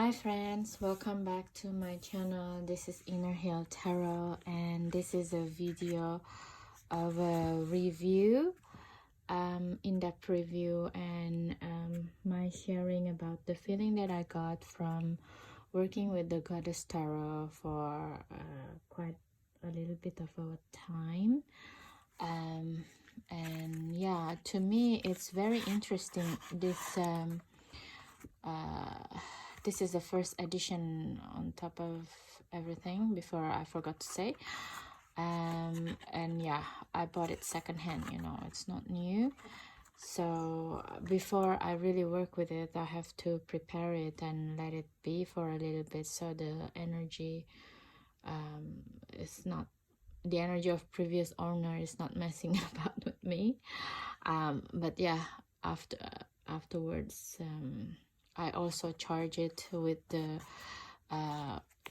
Hi friends, welcome back to my channel. This is Inner Hill Tarot, and this is a video of a review, in-depth review, and my sharing about the feeling that I got from working with the Goddess Tarot for quite a little bit of a time. And yeah, to me it's very interesting. This is the first edition on top of everything, before I forgot to say. And yeah, I bought it secondhand, it's not new. So before I really work with it, I have to prepare it and let it be for a little bit, so the energy is not, the energy of previous owner is not messing about with me. But yeah, afterwards, I also charge it with the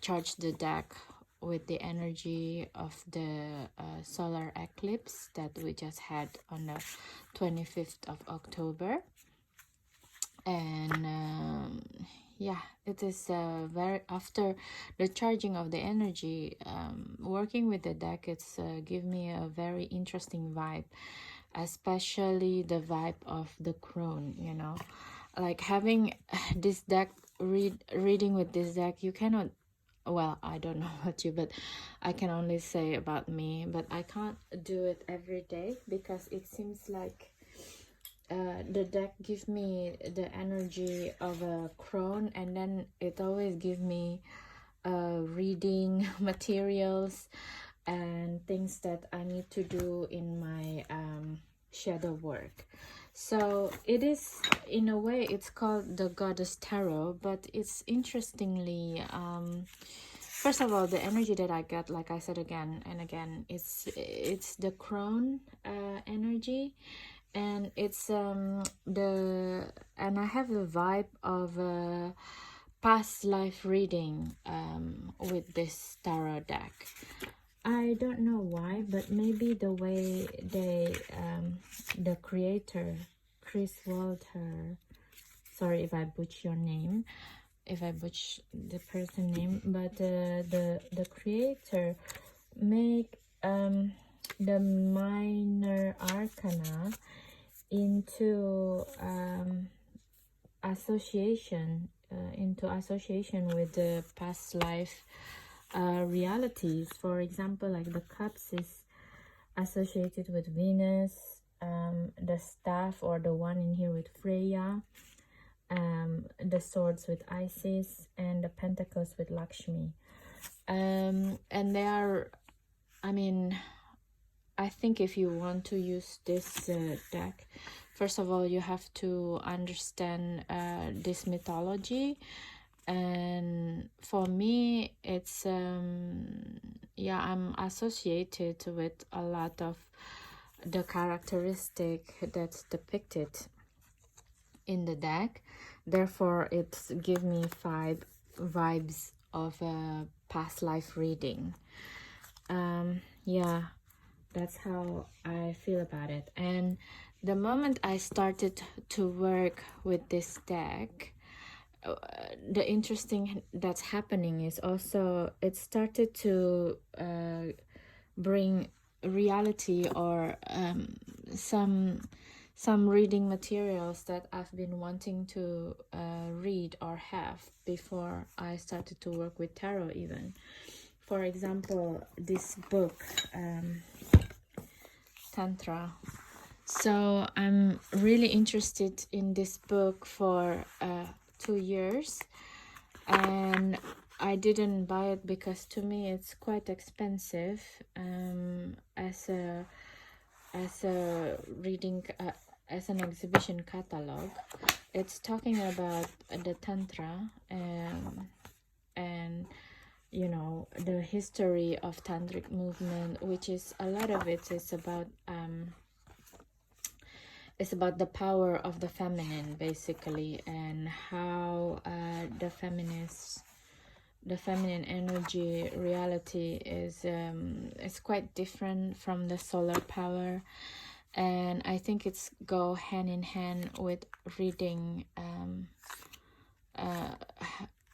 charge the deck with the energy of the solar eclipse that we just had on the 25th of October. And yeah, it is very, after the charging of the energy, working with the deck, it's give me a very interesting vibe, especially the vibe of the crone, like having this deck, reading with this deck. You cannot, well, I don't know about you, but I can only say about me, but I can't do it every day, because it seems like the deck gives me the energy of a crone, and then it always gives me reading materials and things that I need to do in my shadow work. So it is, in a way, it's called the Goddess Tarot, but it's interestingly, first of all, the energy that I get, like I said again and again, it's the crone energy, and it's and I have a vibe of past life reading with this tarot deck. I don't know why, but maybe the way they, the creator, Kris Waldherr, sorry if I butcher your name, if I butcher the person name, but the creator make the minor arcana into association with the past life realities. For example, like the cups is associated with Venus, the staff, or the one in here, with Freya, the swords with Isis, and the pentacles with Lakshmi. And they are, I mean, I think if you want to use this deck, first of all, you have to understand this mythology. And for me, it's yeah, I'm associated with a lot of the characteristic that's depicted in the deck. Therefore, it's give me vibes of a past life reading. Yeah, that's how I feel about it. And the moment I started to work with this deck, the interesting that's happening is also it started to bring reality, or some reading materials that I've been wanting to read or have before I started to work with tarot even. For example, this book, Tantra. So I'm really interested in this book for 2 years, and I didn't buy it because to me it's quite expensive as a reading, as an exhibition catalog. It's talking about the Tantra, and the history of tantric movement, which is a lot of it is about it's about the power of the feminine, basically, and how the feminine energy reality is quite different from the solar power. And I think it's go hand in hand with reading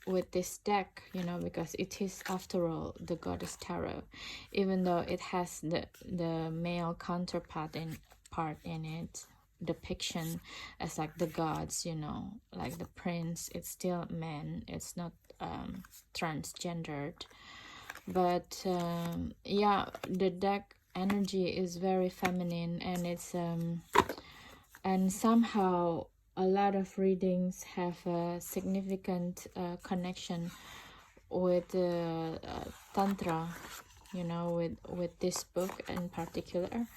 with this deck, you know, because it is after all the Goddess Tarot, even though it has the male counterpart in it depiction as like the gods, you know, like the prince. It's still men, it's not transgendered. But yeah, the deck energy is very feminine, and it's and somehow a lot of readings have a significant connection with tantra, you know, with this book in particular.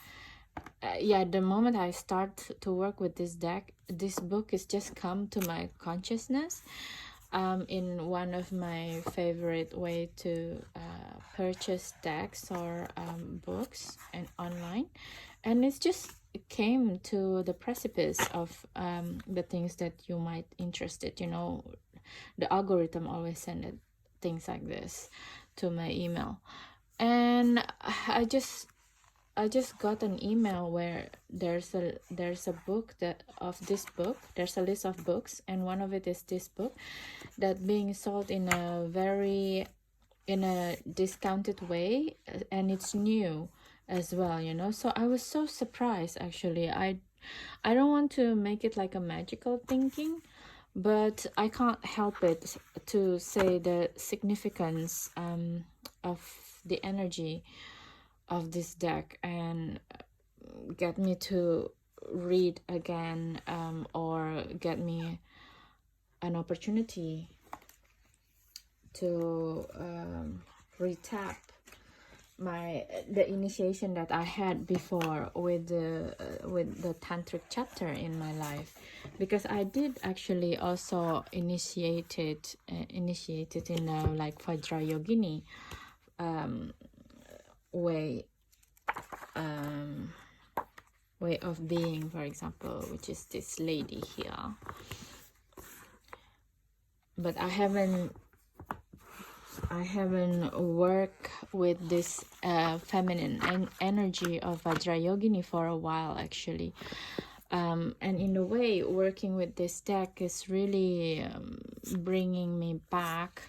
Yeah, the moment I start to work with this deck, this book has just come to my consciousness in one of my favorite way to purchase decks or books and online, and it's just came to the precipice of the things that you might interested, you know. The algorithm always send it, things like this to my email, and I just got an email where there's a book that of this book. There's a list of books, and one of it is this book that being sold in a discounted way, and it's new as well, you know. So I was so surprised, actually. I don't want to make it like a magical thinking, but I can't help it to say the significance of the energy of this deck, and get me to read again, or get me an opportunity to retap the initiation that I had before with the tantric chapter in my life, because I did actually also initiated in a like Vajra Yogini way way of being, for example, which is this lady here. But I haven't worked with this feminine energy of Vajrayogini for a while, actually. And in a way, working with this deck is really bringing me back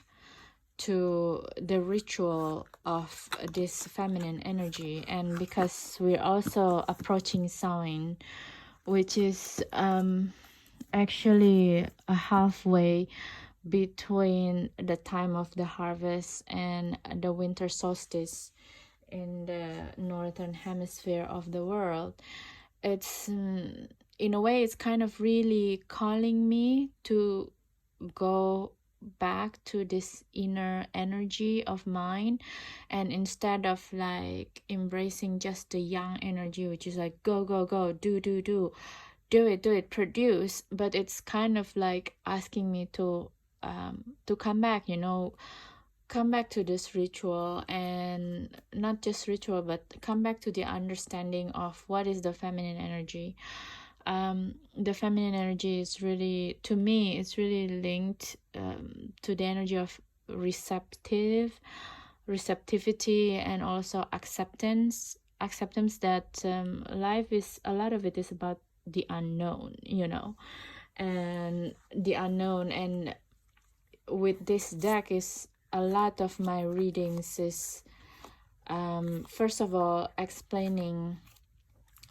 to the ritual of this feminine energy. And because we're also approaching Samhain, which is actually a halfway between the time of the harvest and the winter solstice in the northern hemisphere of the world, it's in a way, it's kind of really calling me to go back to this inner energy of mine, and instead of like embracing just the yang energy, which is like go go go, do it, produce, but it's kind of like asking me to come back, you know, come back to this ritual, and not just ritual, but come back to the understanding of what is the feminine energy. The feminine energy is really, to me, it's really linked to the energy of receptivity, and also acceptance that life is, a lot of it is about the unknown, you know, and the unknown. And with this deck, is a lot of my readings is first of all explaining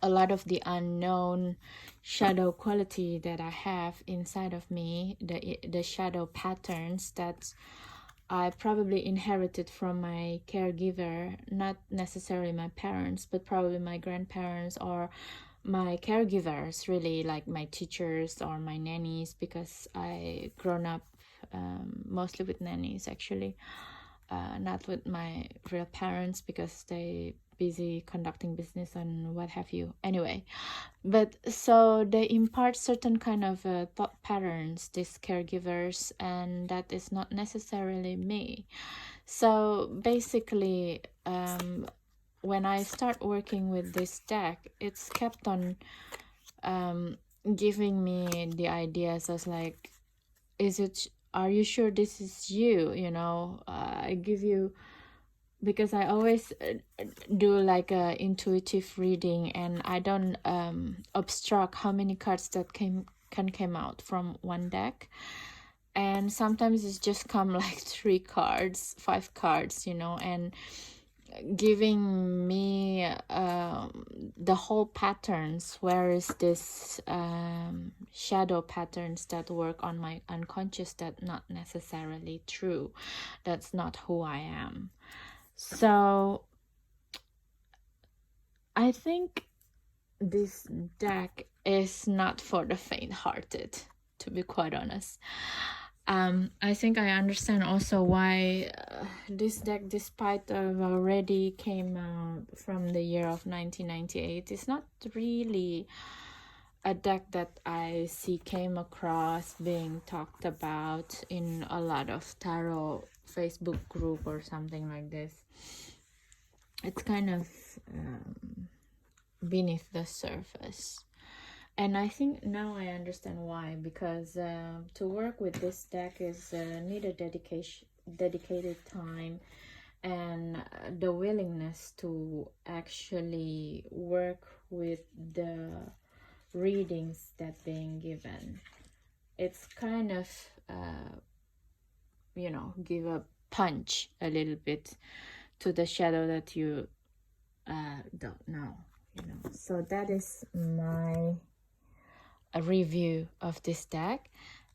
a lot of the unknown shadow quality that I have inside of me, the shadow patterns that I probably inherited from my caregiver, not necessarily my parents, but probably my grandparents or my caregivers, really, like my teachers or my nannies, because I grown up mostly with nannies, actually, not with my real parents, because they busy conducting business and what have you. Anyway, but so they impart certain kind of thought patterns, these caregivers, and that is not necessarily me. So basically, when I start working with this deck, it's kept on giving me the ideas as like, are you sure this is you, you know? I give you, because I always do like a intuitive reading, and I don't obstruct how many cards that can come out from one deck. and sometimes it's just come like 3 cards, 5 cards, you know, and giving me the whole patterns, where is this shadow patterns that work on my unconscious that not necessarily true, that's not who I am. So I think this deck is not for the faint-hearted, to be quite honest. I think I understand also why this deck, despite of already came out from the year of 1998, is not really a deck that I see came across being talked about in a lot of tarot Facebook group or something like this. It's kind of beneath the surface. And I think now I understand why, because to work with this deck is need a dedicated time and the willingness to actually work with the readings that being given. It's kind of you know, give a punch a little bit to the shadow that you don't know, you know. So that is my a review of this deck,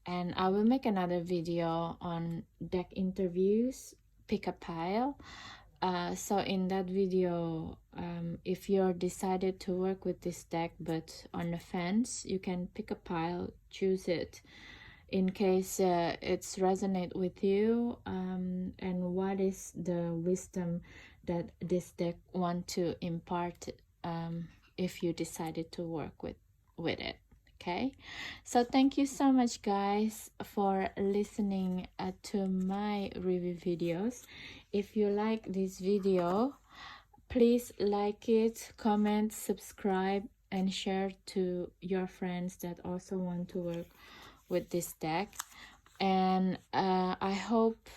and I will make another video on deck interviews, pick a pile. So in that video, if you're decided to work with this deck but on the fence, you can pick a pile, choose it in case it's resonate with you, and what is the wisdom that this deck want to impart if you decided to work with it. Okay, so thank you so much guys for listening to my review videos. If you like this video, please like it, comment, subscribe, and share to your friends that also want to work with this deck. And I hope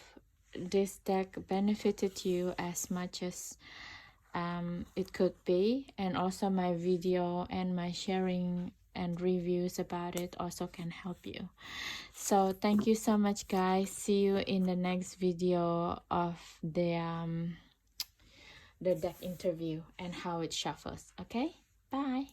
this deck benefited you as much as it could be, and also my video and my sharing and reviews about it also can help you. So thank you so much guys. See you in the next video of the deck interview and how it shuffles. Okay, bye.